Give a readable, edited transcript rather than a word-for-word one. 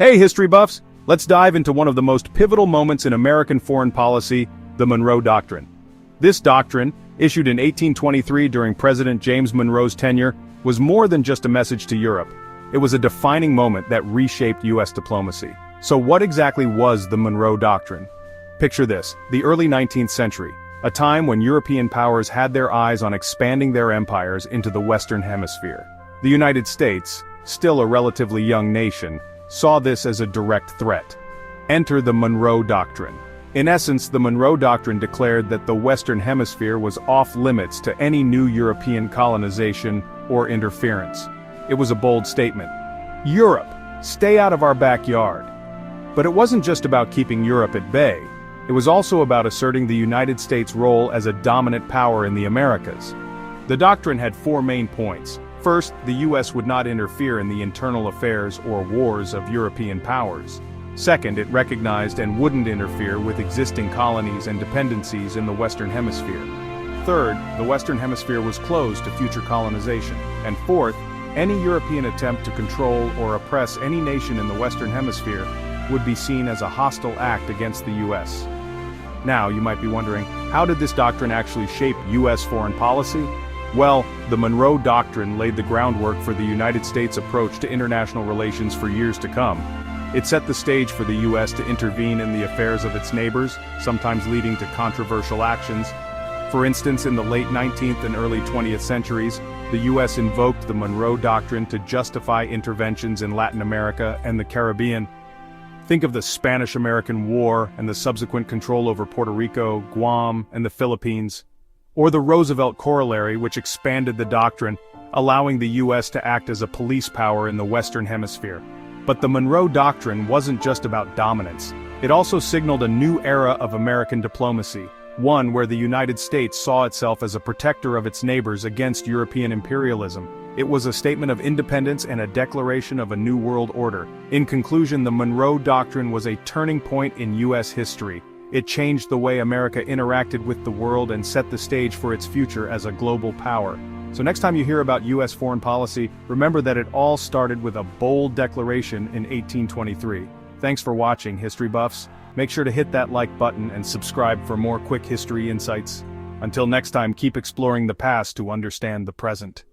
Hey, history buffs! Let's dive into one of the most pivotal moments in American foreign policy, the Monroe Doctrine. This doctrine, issued in 1823 during President James Monroe's tenure, was more than just a message to Europe. It was a defining moment that reshaped U.S. diplomacy. So what exactly was the Monroe Doctrine? Picture this, the early 19th century, a time when European powers had their eyes on expanding their empires into the Western Hemisphere. The United States, still a relatively young nation, saw this as a direct threat. Enter the Monroe Doctrine. In essence, the Monroe Doctrine declared that the Western Hemisphere was off-limits to any new European colonization or interference. It was a bold statement. Europe, stay out of our backyard. But it wasn't just about keeping Europe at bay. It was also about asserting the United States' role as a dominant power in the Americas. The doctrine had four main points. First, the U.S. would not interfere in the internal affairs or wars of European powers. Second, it recognized and wouldn't interfere with existing colonies and dependencies in the Western Hemisphere. Third, the Western Hemisphere was closed to future colonization. And fourth, any European attempt to control or oppress any nation in the Western Hemisphere would be seen as a hostile act against the U.S. Now, you might be wondering, how did this doctrine actually shape U.S. foreign policy? Well, the Monroe Doctrine laid the groundwork for the United States' approach to international relations for years to come. It set the stage for the U.S. to intervene in the affairs of its neighbors, sometimes leading to controversial actions. For instance, in the late 19th and early 20th centuries, the U.S. invoked the Monroe Doctrine to justify interventions in Latin America and the Caribbean. Think of the Spanish-American War and the subsequent control over Puerto Rico, Guam, and the Philippines. Or the Roosevelt Corollary, which expanded the doctrine, allowing the U.S. to act as a police power in the Western Hemisphere. But the Monroe Doctrine wasn't just about dominance. It also signaled a new era of American diplomacy, one where the United States saw itself as a protector of its neighbors against European imperialism. It was a statement of independence and a declaration of a new world order. In conclusion, the Monroe Doctrine was a turning point in U.S. history. It changed the way America interacted with the world and set the stage for its future as a global power. So next time you hear about U.S. foreign policy, remember that it all started with a bold declaration in 1823. Thanks for watching, history buffs. Make sure to hit that like button and subscribe for more quick history insights. Until next time, keep exploring the past to understand the present.